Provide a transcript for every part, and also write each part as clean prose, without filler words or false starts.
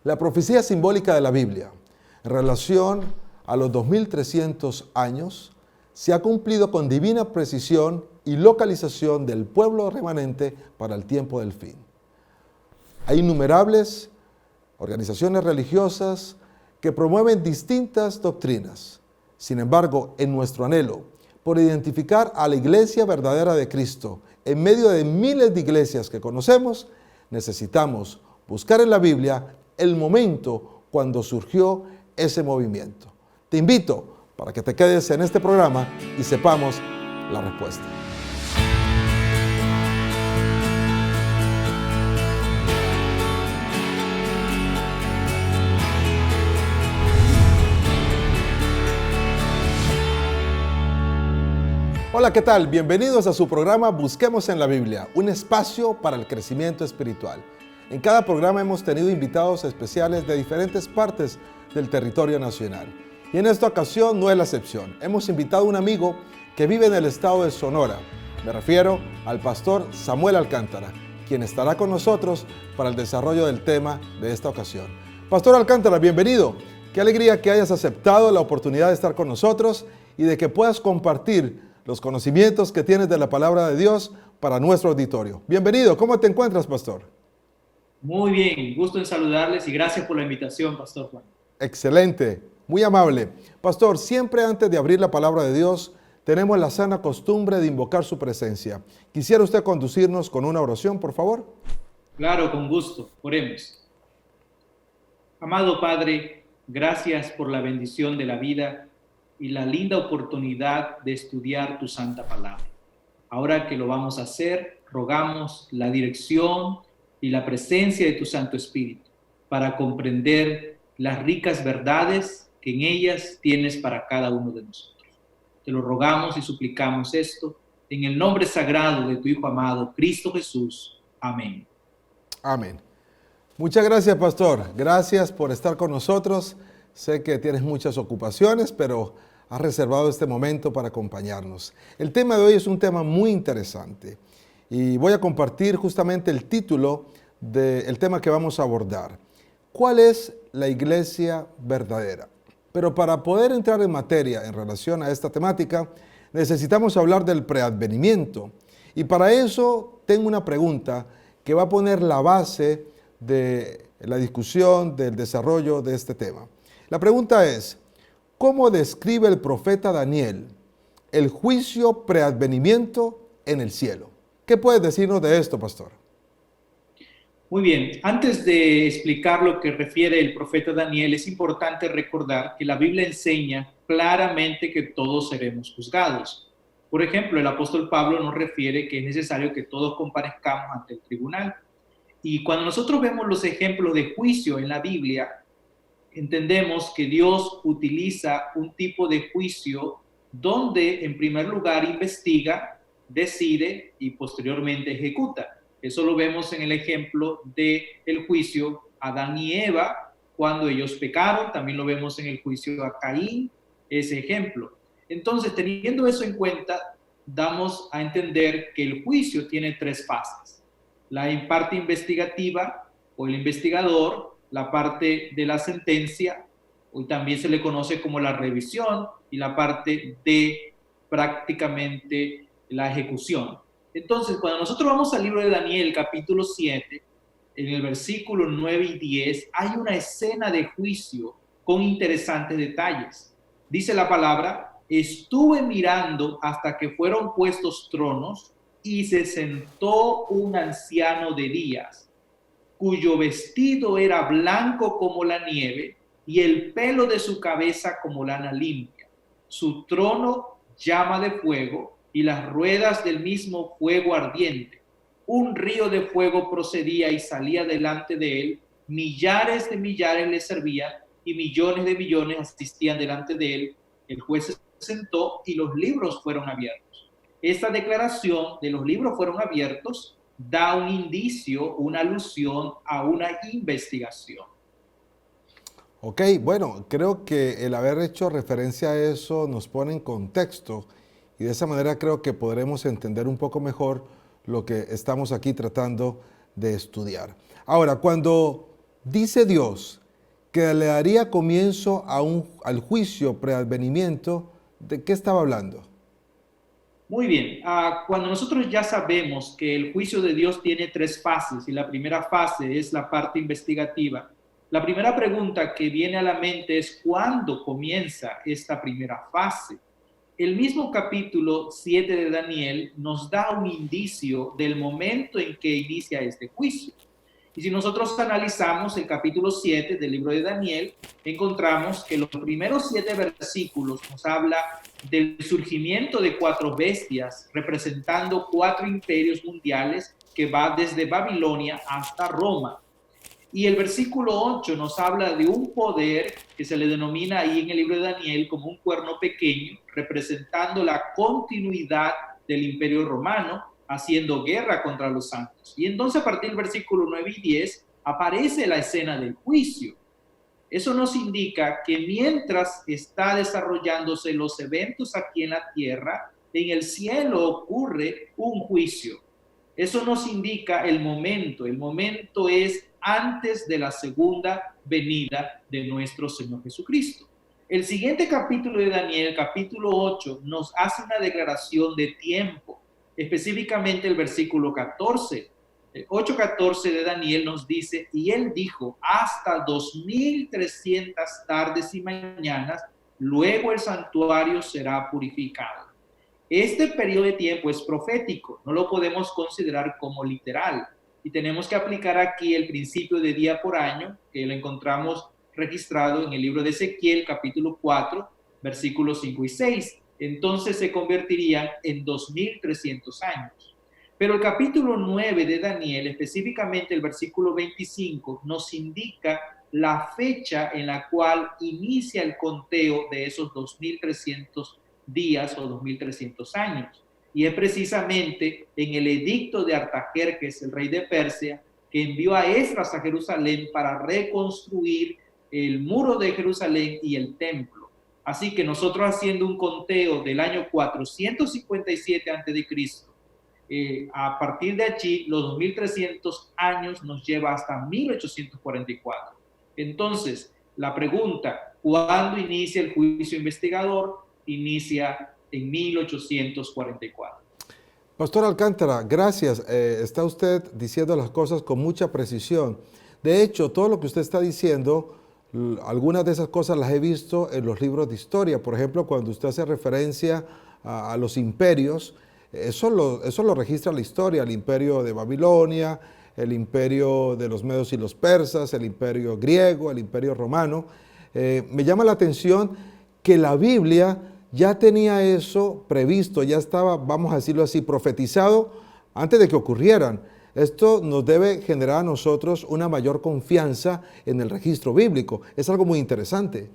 La profecía simbólica de la Biblia en relación a los 2300 años se ha cumplido con divina precisión y localización del pueblo remanente para el tiempo del fin. Hay innumerables organizaciones religiosas que promueven distintas doctrinas. Sin embargo, en nuestro anhelo por identificar a la iglesia verdadera de Cristo en medio de miles de iglesias que conocemos, necesitamos buscar en la Biblia el momento cuando surgió ese movimiento. Te invito para que te quedes en este programa y sepamos la respuesta. Hola, ¿qué tal? Bienvenidos a su programa Busquemos en la Biblia, un espacio para el crecimiento espiritual. En cada programa hemos tenido invitados especiales de diferentes partes del territorio nacional. Y en esta ocasión no es la excepción. Hemos invitado a un amigo que vive en el estado de Sonora. Me refiero al pastor Samuel Alcántara, quien estará con nosotros para el desarrollo del tema de esta ocasión. Pastor Alcántara, bienvenido. Qué alegría que hayas aceptado la oportunidad de estar con nosotros y de que puedas compartir los conocimientos que tienes de la palabra de Dios para nuestro auditorio. Bienvenido, ¿cómo te encuentras, pastor? Muy bien, gusto en saludarles y gracias por la invitación, Pastor Juan. Excelente, muy amable. Pastor, siempre antes de abrir la palabra de Dios, tenemos la sana costumbre de invocar su presencia. ¿Quisiera usted conducirnos con una oración, por favor? Claro, con gusto, oremos. Amado Padre, gracias por la bendición de la vida y la linda oportunidad de estudiar tu santa palabra. Ahora que lo vamos a hacer, rogamos la dirección y la presencia de tu Santo Espíritu para comprender las ricas verdades que en ellas tienes para cada uno de nosotros. Te lo rogamos y suplicamos esto en el nombre sagrado de tu Hijo amado, Cristo Jesús. Amén. Amén. Muchas gracias, pastor. Gracias por estar con nosotros. Sé que tienes muchas ocupaciones, pero has reservado este momento para acompañarnos. El tema de hoy es un tema muy interesante y voy a compartir justamente el título del tema que vamos a abordar. ¿Cuál es la iglesia verdadera? Pero para poder entrar en materia en relación a esta temática, necesitamos hablar del preadvenimiento. Y para eso tengo una pregunta que va a poner la base de la discusión, del desarrollo de este tema. La pregunta es, ¿cómo describe el profeta Daniel el juicio preadvenimiento en el cielo? ¿Qué puedes decirnos de esto, pastor? Muy bien, antes de explicar lo que refiere el profeta Daniel, es importante recordar que la Biblia enseña claramente que todos seremos juzgados. Por ejemplo, el apóstol Pablo nos refiere que es necesario que todos comparezcamos ante el tribunal. Y cuando nosotros vemos los ejemplos de juicio en la Biblia, entendemos que Dios utiliza un tipo de juicio donde en primer lugar investiga, decide y posteriormente ejecuta. Eso lo vemos en el ejemplo del juicio a Adán y Eva cuando ellos pecaron. También lo vemos en el juicio a Caín, ese ejemplo. Entonces, teniendo eso en cuenta, damos a entender que el juicio tiene tres fases. La parte investigativa o el investigador, la parte de la sentencia, hoy también se le conoce como la revisión, y la parte de prácticamente la ejecución. Entonces, cuando nosotros vamos al libro de Daniel, capítulo 7, en el versículo 9 y 10, hay una escena de juicio con interesantes detalles. Dice la palabra, estuve mirando hasta que fueron puestos tronos y se sentó un anciano de días, cuyo vestido era blanco como la nieve y el pelo de su cabeza como lana limpia. Su trono llama de fuego y las ruedas del mismo fuego ardiente. Un río de fuego procedía y salía delante de él. Millares de millares le servían y millones de millones asistían delante de él. El juez se sentó y los libros fueron abiertos. Esta declaración de los libros fueron abiertos da un indicio, una alusión a una investigación. Ok, bueno, creo que el haber hecho referencia a eso nos pone en contexto y de esa manera creo que podremos entender un poco mejor lo que estamos aquí tratando de estudiar. Ahora, cuando Dice Dios que le daría comienzo al juicio preadvenimiento. ¿De qué estaba hablando? Muy bien, cuando nosotros ya sabemos que el juicio de Dios tiene tres fases y la primera fase es la parte investigativa, la primera pregunta que viene a la mente es ¿cuándo comienza esta primera fase? El mismo capítulo 7 de Daniel nos da un indicio del momento en que inicia este juicio. Y si nosotros analizamos el capítulo 7 del libro de Daniel, encontramos que los primeros 7 versículos nos habla del surgimiento de 4 bestias representando 4 imperios mundiales que va desde Babilonia hasta Roma. Y el versículo 8 nos habla de un poder que se le denomina ahí en el libro de Daniel como un cuerno pequeño, representando la continuidad del imperio romano, haciendo guerra contra los santos. Y entonces a partir del versículo 9 y 10 aparece la escena del juicio. Eso nos indica que mientras está desarrollándose los eventos aquí en la tierra, en el cielo ocurre un juicio. Eso nos indica el momento. El momento es antes de la segunda venida de nuestro Señor Jesucristo. El siguiente capítulo de Daniel, capítulo 8, nos hace una declaración de tiempo, específicamente el versículo 14. El 8:14 de Daniel nos dice, y él dijo, hasta 2300 tardes y mañanas, luego el santuario será purificado. Este periodo de tiempo es profético, no lo podemos considerar como literal. Y tenemos que aplicar aquí el principio de día por año, que lo encontramos registrado en el libro de Ezequiel, capítulo 4, versículos 5 y 6. Entonces se convertirían en 2300 años. Pero el capítulo 9 de Daniel, específicamente el versículo 25, nos indica la fecha en la cual inicia el conteo de esos 2300 días o 2300 años. Y es precisamente en el edicto de Artajerjes, el rey de Persia, que envió a Esdras a Jerusalén para reconstruir el muro de Jerusalén y el templo. Así que nosotros haciendo un conteo del año 457 a.C., a partir de allí, los 2300 años nos lleva hasta 1844. Entonces, la pregunta, ¿cuándo inicia el juicio investigador? Inicia en 1844. Pastor Alcántara, gracias. Está usted diciendo las cosas con mucha precisión. De hecho, todo lo que usted está diciendo, algunas de esas cosas las he visto en los libros de historia. Por ejemplo, cuando usted hace referencia a los imperios, eso lo registra la historia, el imperio de Babilonia, el imperio de los medos y los persas, el imperio griego, el imperio romano. Me llama la atención que la Biblia ya tenía eso previsto, ya estaba, vamos a decirlo así, profetizado antes de que ocurrieran. Esto nos debe generar a nosotros una mayor confianza en el registro bíblico. Es algo muy interesante.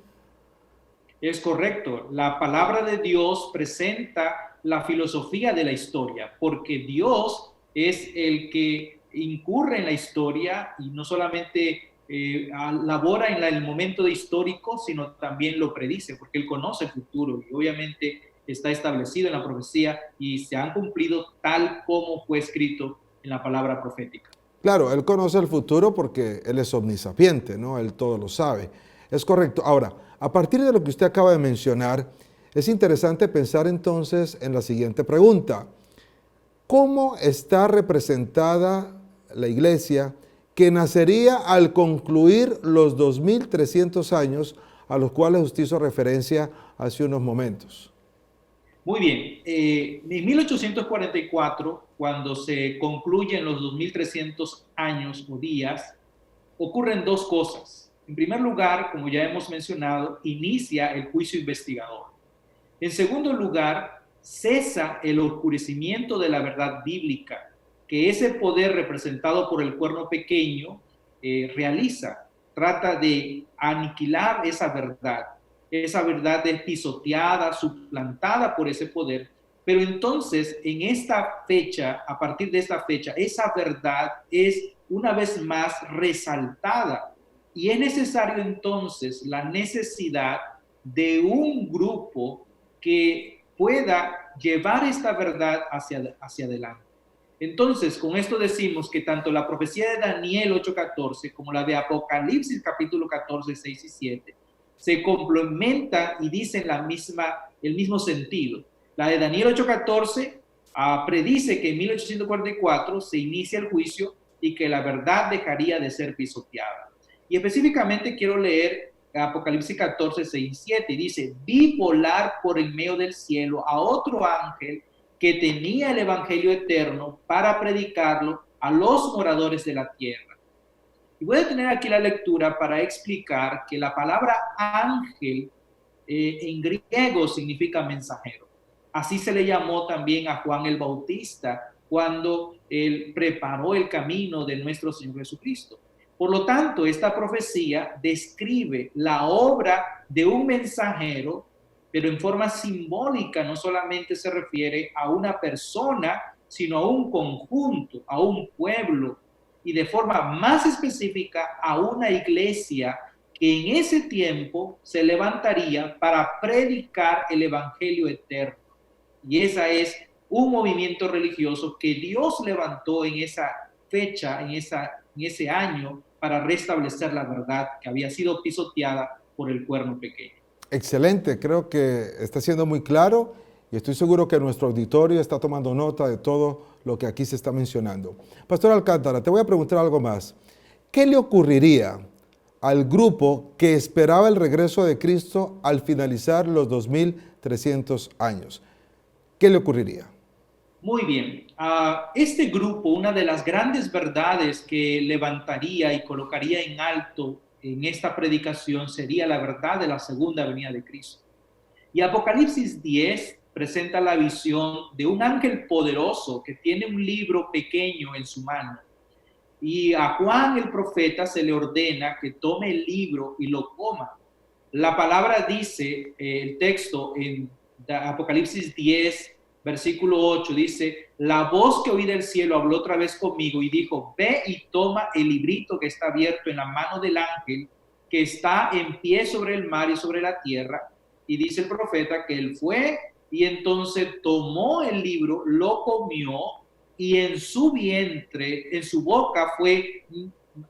Es correcto. La palabra de Dios presenta la filosofía de la historia, porque Dios es el que incurre en la historia y no solamente labora en el momento histórico, sino también lo predice, porque Él conoce el futuro y obviamente está establecido en la profecía y se han cumplido tal como fue escrito en la palabra profética. Claro, Él conoce el futuro porque Él es omnisapiente, ¿no? Él todo lo sabe. Es correcto. Ahora, a partir de lo que usted acaba de mencionar, es interesante pensar entonces en la siguiente pregunta. ¿Cómo está representada la iglesia que nacería al concluir los 2300 años a los cuales usted hizo referencia hace unos momentos? Muy bien, en 1844, cuando se concluyen los 2300 años o días, ocurren dos cosas. En primer lugar, como ya hemos mencionado, inicia el juicio investigador. En segundo lugar, cesa el oscurecimiento de la verdad bíblica, que ese poder representado por el cuerno pequeño realiza. Trata de aniquilar esa verdad. Esa verdad es pisoteada, suplantada por ese poder. Pero entonces, en esta fecha, a partir de esta fecha, esa verdad es una vez más resaltada. Y es necesario entonces la necesidad de un grupo que pueda llevar esta verdad hacia adelante. Entonces, con esto decimos que tanto la profecía de Daniel 8:14 como la de Apocalipsis capítulo 14, 6 y 7 se complementan y dicen el mismo sentido. La de Daniel 8:14 predice que en 1844 se inicia el juicio y que la verdad dejaría de ser pisoteada. Y específicamente quiero leer Apocalipsis 14, 6 y 7, y dice: vi volar por el medio del cielo a otro ángel que tenía el evangelio eterno para predicarlo a los moradores de la tierra. Y voy a tener aquí la lectura para explicar que la palabra ángel en griego significa mensajero. Así se le llamó también a Juan el Bautista cuando él preparó el camino de nuestro Señor Jesucristo. Por lo tanto, esta profecía describe la obra de un mensajero, pero en forma simbólica. No solamente se refiere a una persona, sino a un conjunto, a un pueblo, y de forma más específica a una iglesia que en ese tiempo se levantaría para predicar el evangelio eterno. Y esa es un movimiento religioso que Dios levantó en esa fecha, en ese año, para restablecer la verdad que había sido pisoteada por el cuerno pequeño. Excelente, creo que está siendo muy claro y estoy seguro que nuestro auditorio está tomando nota de todo lo que aquí se está mencionando. Pastor Alcántara, te voy a preguntar algo más. ¿Qué le ocurriría al grupo que esperaba el regreso de Cristo al finalizar los 2300 años? ¿Qué le ocurriría? Muy bien. Este grupo, una de las grandes verdades que levantaría y colocaría en alto en esta predicación sería la verdad de la segunda venida de Cristo. Y Apocalipsis 10 presenta la visión de un ángel poderoso que tiene un libro pequeño en su mano. Y a Juan el profeta se le ordena que tome el libro y lo coma. La palabra dice, el texto en Apocalipsis 10, versículo 8, dice: la voz que oí del cielo habló otra vez conmigo y dijo: ve y toma el librito que está abierto en la mano del ángel que está en pie sobre el mar y sobre la tierra. Y dice el profeta que él fue y entonces tomó el libro, lo comió, y en su vientre, en su boca fue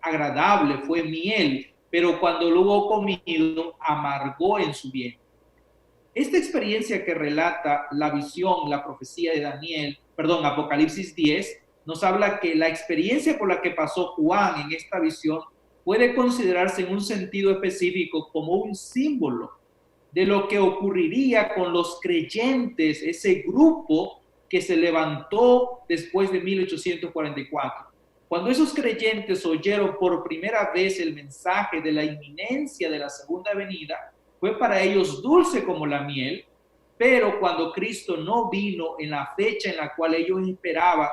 agradable, fue miel, pero cuando lo hubo comido, amargó en su vientre. Esta experiencia que relata la visión, la profecía de Apocalipsis 10, nos habla que la experiencia por la que pasó Juan en esta visión puede considerarse en un sentido específico como un símbolo de lo que ocurriría con los creyentes, ese grupo que se levantó después de 1844. Cuando esos creyentes oyeron por primera vez el mensaje de la inminencia de la segunda venida, fue para ellos dulce como la miel, pero cuando Cristo no vino en la fecha en la cual ellos esperaban,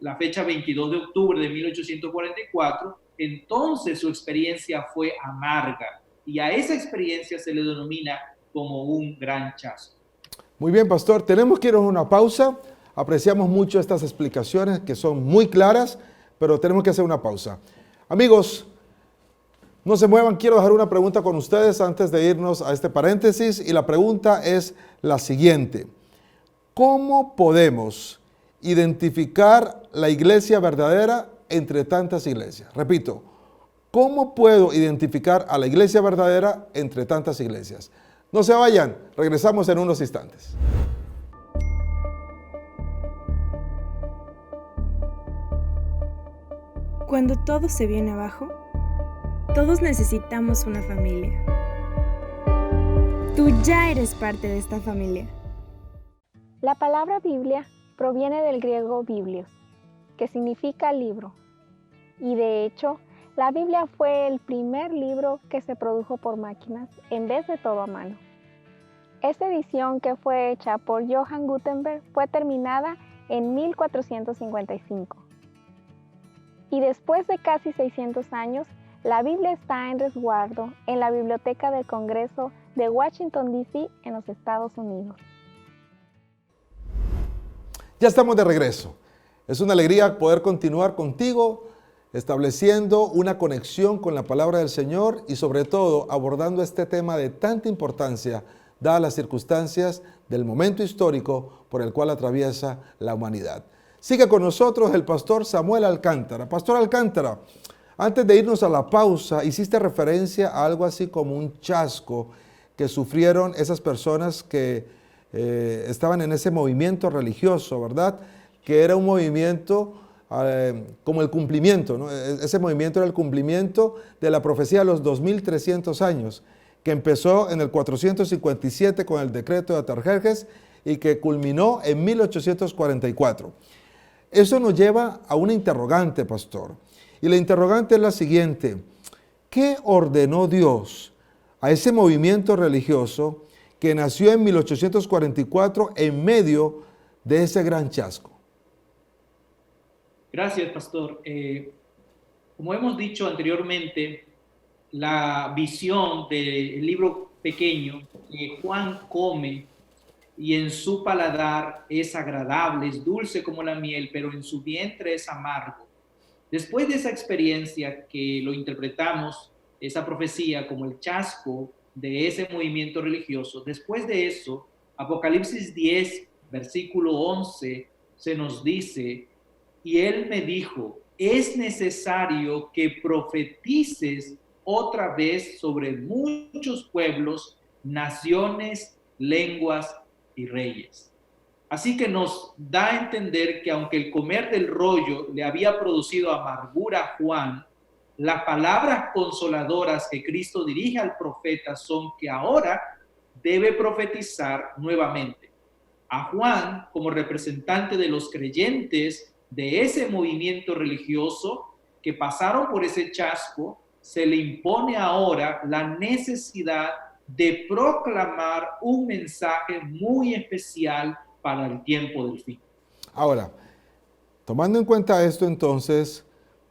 la fecha 22 de octubre de 1844, entonces su experiencia fue amarga, y a esa experiencia se le denomina como un gran chasco. Muy bien, pastor, tenemos que ir a una pausa. Apreciamos mucho estas explicaciones que son muy claras, pero tenemos que hacer una pausa. Amigos, no se muevan, quiero dejar una pregunta con ustedes antes de irnos a este paréntesis, y la pregunta es la siguiente: ¿cómo podemos identificar la iglesia verdadera entre tantas iglesias? Repito, ¿cómo puedo identificar a la iglesia verdadera entre tantas iglesias? No se vayan, regresamos en unos instantes. Cuando todo se viene abajo, todos necesitamos una familia. Tú ya eres parte de esta familia. La palabra Biblia proviene del griego biblios, que significa libro. Y de hecho, la Biblia fue el primer libro que se produjo por máquinas en vez de todo a mano. Esta edición, que fue hecha por Johann Gutenberg, fue terminada en 1455. Y después de casi 600 años, la Biblia está en resguardo en la Biblioteca del Congreso de Washington, D.C., en los Estados Unidos. Ya estamos de regreso. Es una alegría poder continuar contigo, estableciendo una conexión con la palabra del Señor y sobre todo abordando este tema de tanta importancia, dadas las circunstancias del momento histórico por el cual atraviesa la humanidad. Sigue con nosotros el pastor Samuel Alcántara. Pastor Alcántara, antes de irnos a la pausa, hiciste referencia a algo así como un chasco que sufrieron esas personas que estaban en ese movimiento religioso, ¿verdad? Que era un movimiento como el cumplimiento, ¿no? Ese movimiento era el cumplimiento de la profecía de los 2300 años, que empezó en el 457 con el decreto de Atarjerjes y que culminó en 1844. Eso nos lleva a una interrogante, pastor. Y la interrogante es la siguiente: ¿qué ordenó Dios a ese movimiento religioso que nació en 1844 en medio de ese gran chasco? Gracias, pastor. Como hemos dicho anteriormente, la visión del libro pequeño que Juan come y en su paladar es agradable, es dulce como la miel, pero en su vientre es amargo. Después de esa experiencia que lo interpretamos, esa profecía como el chasco de ese movimiento religioso, después de eso, Apocalipsis 10, versículo 11, se nos dice: y él me dijo, es necesario que profetices otra vez sobre muchos pueblos, naciones, lenguas y reyes. Así que nos da a entender que aunque el comer del rollo le había producido amargura a Juan, las palabras consoladoras que Cristo dirige al profeta son que ahora debe profetizar nuevamente. A Juan, como representante de los creyentes de ese movimiento religioso que pasaron por ese chasco, se le impone ahora la necesidad de proclamar un mensaje muy especial para el tiempo del fin. Ahora, tomando en cuenta esto entonces,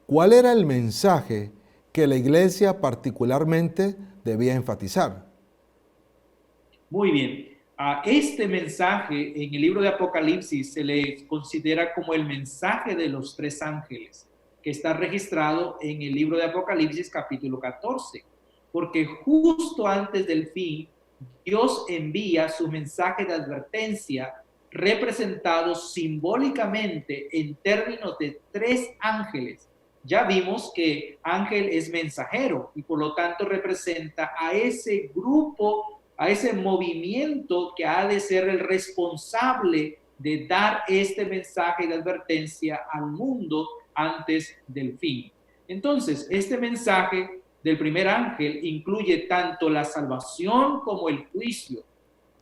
¿cuál era el mensaje que la iglesia particularmente debía enfatizar? Muy bien. A este mensaje en el libro de Apocalipsis se le considera como el mensaje de los tres ángeles, que está registrado en el libro de Apocalipsis capítulo 14. Porque justo antes del fin, Dios envía su mensaje de advertencia representado simbólicamente en términos de tres ángeles. Ya vimos que ángel es mensajero y por lo tanto representa a ese grupo, a ese movimiento que ha de ser el responsable de dar este mensaje de advertencia al mundo antes del fin. Entonces, este mensaje del primer ángel incluye tanto la salvación como el juicio.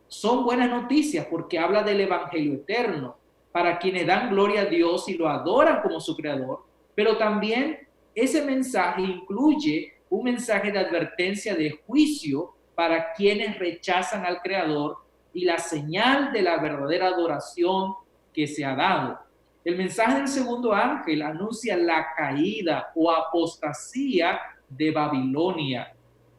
Son buenas noticias porque habla del evangelio eterno para quienes dan gloria a Dios y lo adoran como su creador, pero también ese mensaje incluye un mensaje de advertencia de juicio para quienes rechazan al creador y la señal de la verdadera adoración que se ha dado. El mensaje del segundo ángel anuncia la caída o apostasía de Babilonia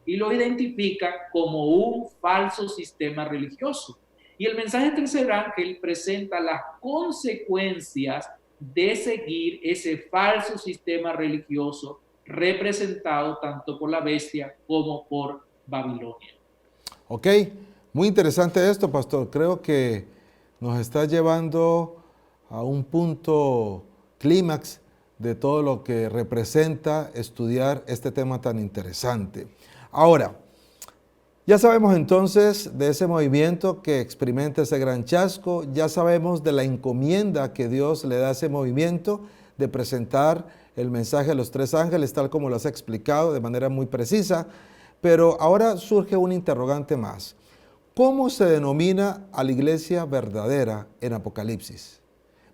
y lo identifica como un falso sistema religioso. Y el mensaje del tercer ángel presenta las consecuencias de seguir ese falso sistema religioso representado tanto por la bestia como por Babilonia. Ok, muy interesante esto, pastor. Creo que nos está llevando a un punto clímax de todo lo que representa estudiar este tema tan interesante. Ahora, ya sabemos entonces de ese movimiento que experimenta ese gran chasco, ya sabemos de la encomienda que Dios le da a ese movimiento de presentar el mensaje a los tres ángeles, tal como lo has explicado de manera muy precisa, pero ahora surge un interrogante más. ¿Cómo se denomina a la iglesia verdadera en Apocalipsis?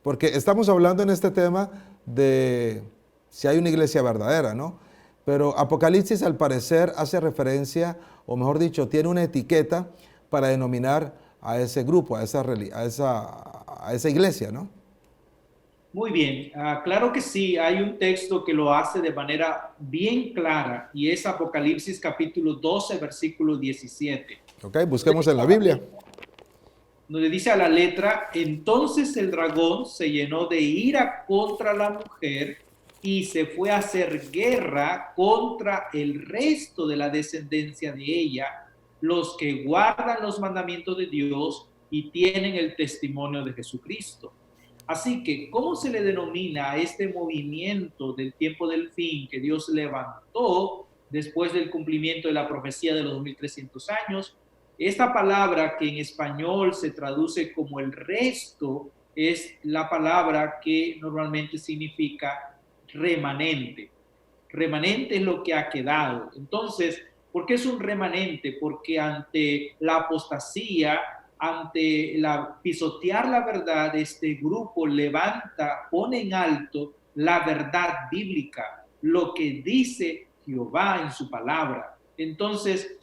Porque estamos hablando en este tema de si hay una iglesia verdadera, ¿no? Pero Apocalipsis al parecer hace referencia, o mejor dicho, tiene una etiqueta para denominar a ese grupo, a esa iglesia, ¿no? Muy bien, claro que sí, hay un texto que lo hace de manera bien clara y es Apocalipsis capítulo 12, versículo 17. Ok, busquemos en la Biblia. Donde dice a la letra: entonces el dragón se llenó de ira contra la mujer y se fue a hacer guerra contra el resto de la descendencia de ella, los que guardan los mandamientos de Dios y tienen el testimonio de Jesucristo. Así que, ¿cómo se le denomina a este movimiento del tiempo del fin que Dios levantó después del cumplimiento de la profecía de los 2300 años? Esta palabra que en español se traduce como el resto es la palabra que normalmente significa remanente. Remanente es lo que ha quedado. Entonces, ¿por qué es un remanente? Porque ante la apostasía, ante la pisotear la verdad, este grupo levanta, pone en alto la verdad bíblica, lo que dice Jehová en su palabra. Entonces,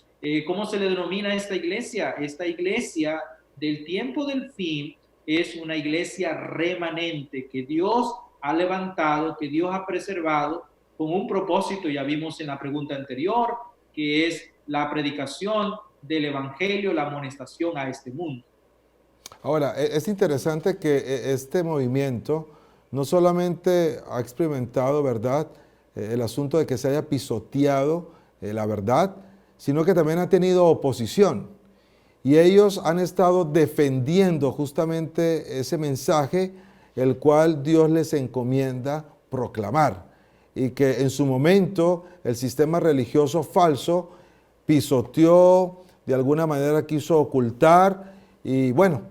¿cómo se le denomina a esta iglesia? Esta iglesia del tiempo del fin es una iglesia remanente que Dios ha levantado, que Dios ha preservado con un propósito, ya vimos en la pregunta anterior, que es la predicación del evangelio, la amonestación a este mundo. Ahora, es interesante que este movimiento no solamente ha experimentado, ¿verdad?, el asunto de que se haya pisoteado la verdad, sino que también ha tenido oposición. Y ellos han estado defendiendo justamente ese mensaje, el cual Dios les encomienda proclamar. Y que en su momento el sistema religioso falso pisoteó, de alguna manera quiso ocultar, y bueno,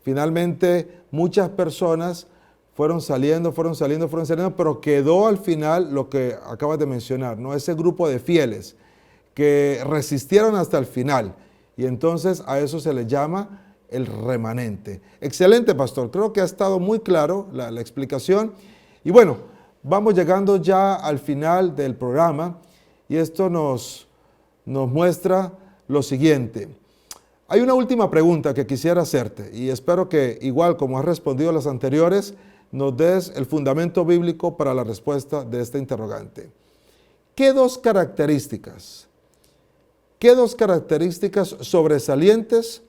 finalmente muchas personas fueron saliendo, pero quedó al final lo que acabas de mencionar, ¿no? Ese grupo de fieles que resistieron hasta el final, y entonces a eso se le llama el remanente. Excelente, pastor, creo que ha estado muy claro la explicación, y bueno, vamos llegando ya al final del programa, y esto nos muestra lo siguiente. Hay una última pregunta que quisiera hacerte, y espero que, igual como has respondido a las anteriores, nos des el fundamento bíblico para la respuesta de esta interrogante. ¿Qué dos características sobresalientes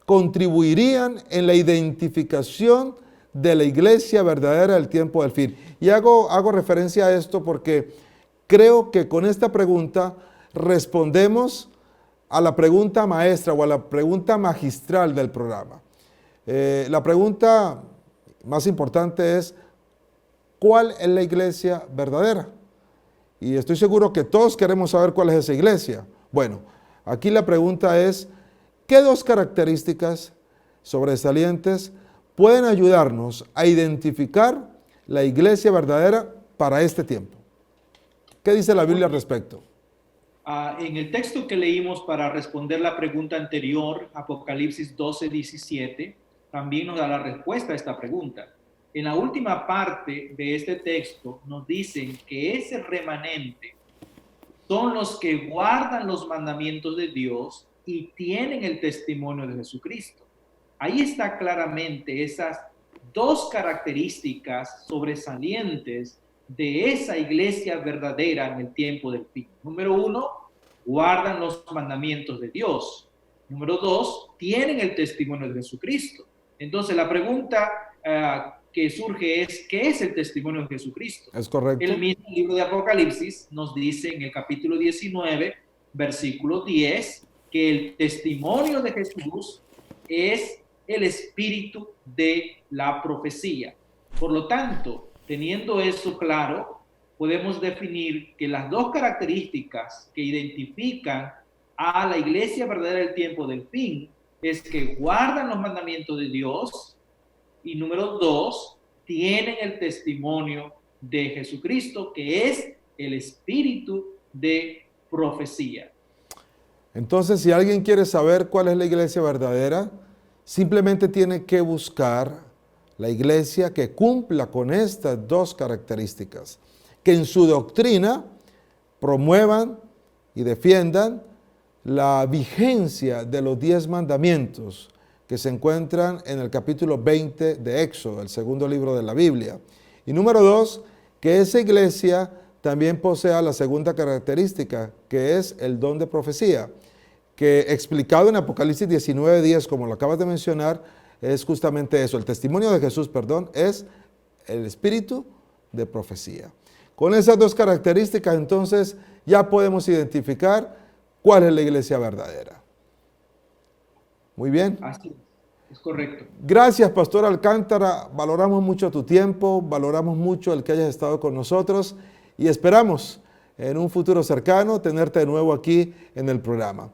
contribuirían en la identificación de la iglesia verdadera del tiempo del fin? Y hago referencia a esto porque creo que con esta pregunta respondemos a la pregunta maestra o a la pregunta magistral del programa. La pregunta más importante es, ¿cuál es la iglesia verdadera? Y estoy seguro que todos queremos saber cuál es esa iglesia. Bueno, aquí la pregunta es, ¿qué dos características sobresalientes pueden ayudarnos a identificar la iglesia verdadera para este tiempo? ¿Qué dice la Biblia al respecto? En el texto que leímos para responder la pregunta anterior, Apocalipsis 12:17, también nos da la respuesta a esta pregunta. En la última parte de este texto nos dicen que ese remanente son los que guardan los mandamientos de Dios y tienen el testimonio de Jesucristo. Ahí está claramente esas dos características sobresalientes de esa iglesia verdadera en el tiempo del fin. Número uno, guardan los mandamientos de Dios. Número dos, tienen el testimonio de Jesucristo. Entonces la pregunta que surge es, ¿qué es el testimonio de Jesucristo? Es correcto. El mismo libro de Apocalipsis nos dice en el capítulo 19, versículo 10, que el testimonio de Jesús es el espíritu de la profecía. Por lo tanto, teniendo eso claro, podemos definir que las dos características que identifican a la iglesia verdadera del tiempo del fin es que guardan los mandamientos de Dios y número dos, tienen el testimonio de Jesucristo, que es el espíritu de profecía. Entonces, si alguien quiere saber cuál es la iglesia verdadera, simplemente tiene que buscar la iglesia que cumpla con estas dos características, que en su doctrina promuevan y defiendan la vigencia de los 10 mandamientos que se encuentran en el capítulo 20 de Éxodo, el segundo libro de la Biblia. Y número dos, que esa iglesia también posea la segunda característica, que es el don de profecía, que explicado en Apocalipsis 19:10, como lo acabas de mencionar, es justamente eso. El testimonio de Jesús, es el espíritu de profecía. Con esas dos características, entonces, ya podemos identificar cuál es la iglesia verdadera. Muy bien. Así. Es correcto. Gracias, Pastor Alcántara. Valoramos mucho tu tiempo, valoramos mucho el que hayas estado con nosotros y esperamos en un futuro cercano tenerte de nuevo aquí en el programa.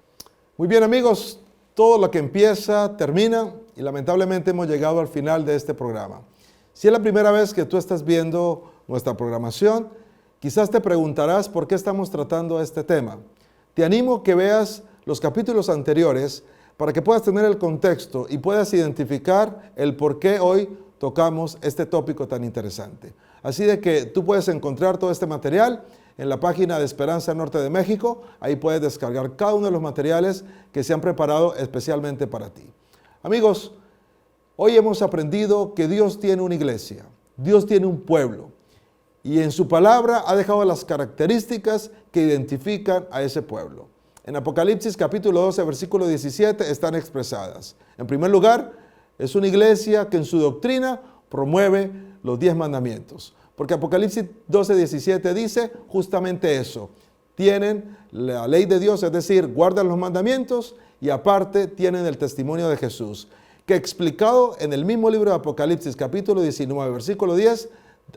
Muy bien, amigos, todo lo que empieza termina y lamentablemente hemos llegado al final de este programa. Si es la primera vez que tú estás viendo nuestra programación, quizás te preguntarás por qué estamos tratando este tema. Te animo a que veas los capítulos anteriores para que puedas tener el contexto y puedas identificar el por qué hoy tocamos este tópico tan interesante. Así de que tú puedes encontrar todo este material en la página de Esperanza Norte de México. Ahí puedes descargar cada uno de los materiales que se han preparado especialmente para ti. Amigos, hoy hemos aprendido que Dios tiene una iglesia, Dios tiene un pueblo y en su palabra ha dejado las características que identifican a ese pueblo. En Apocalipsis capítulo 12, versículo 17 están expresadas. En primer lugar, es una iglesia que en su doctrina promueve los 10 mandamientos. Porque Apocalipsis 12, 17 dice justamente eso. Tienen la ley de Dios, es decir, guardan los mandamientos y aparte tienen el testimonio de Jesús. Que explicado en el mismo libro de Apocalipsis capítulo 19, versículo 10,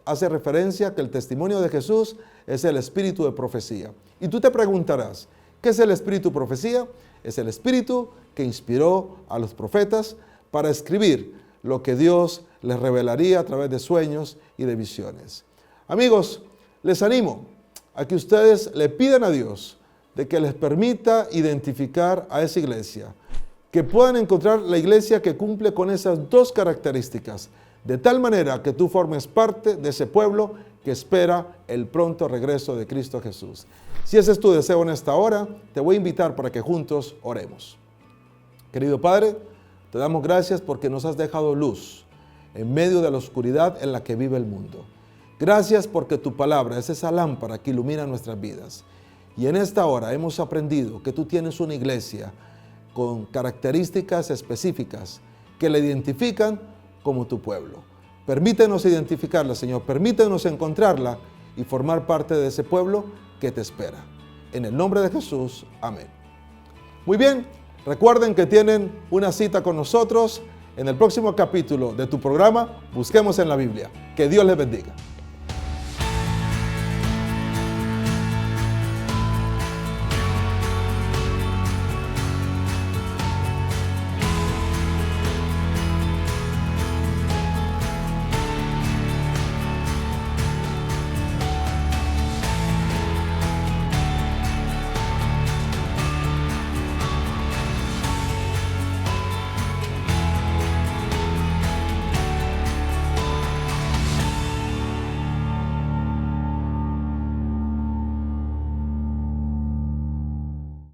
hace referencia que el testimonio de Jesús es el espíritu de profecía. Y tú te preguntarás, ¿qué es el espíritu de profecía? Es el espíritu que inspiró a los profetas para escribir lo que Dios les revelaría a través de sueños y de visiones. Amigos, les animo a que ustedes le pidan a Dios de que les permita identificar a esa iglesia, que puedan encontrar la iglesia que cumple con esas dos características, de tal manera que tú formes parte de ese pueblo que espera el pronto regreso de Cristo Jesús. Si ese es tu deseo en esta hora, te voy a invitar para que juntos oremos. Querido Padre, te damos gracias porque nos has dejado luz en medio de la oscuridad en la que vive el mundo. Gracias porque tu palabra es esa lámpara que ilumina nuestras vidas. Y en esta hora hemos aprendido que tú tienes una iglesia con características específicas que la identifican como tu pueblo. Permítenos identificarla, Señor. Permítenos encontrarla y formar parte de ese pueblo que te espera. En el nombre de Jesús, amén. Muy bien, recuerden que tienen una cita con nosotros en el próximo capítulo de tu programa Busquemos en la Biblia. Que Dios les bendiga.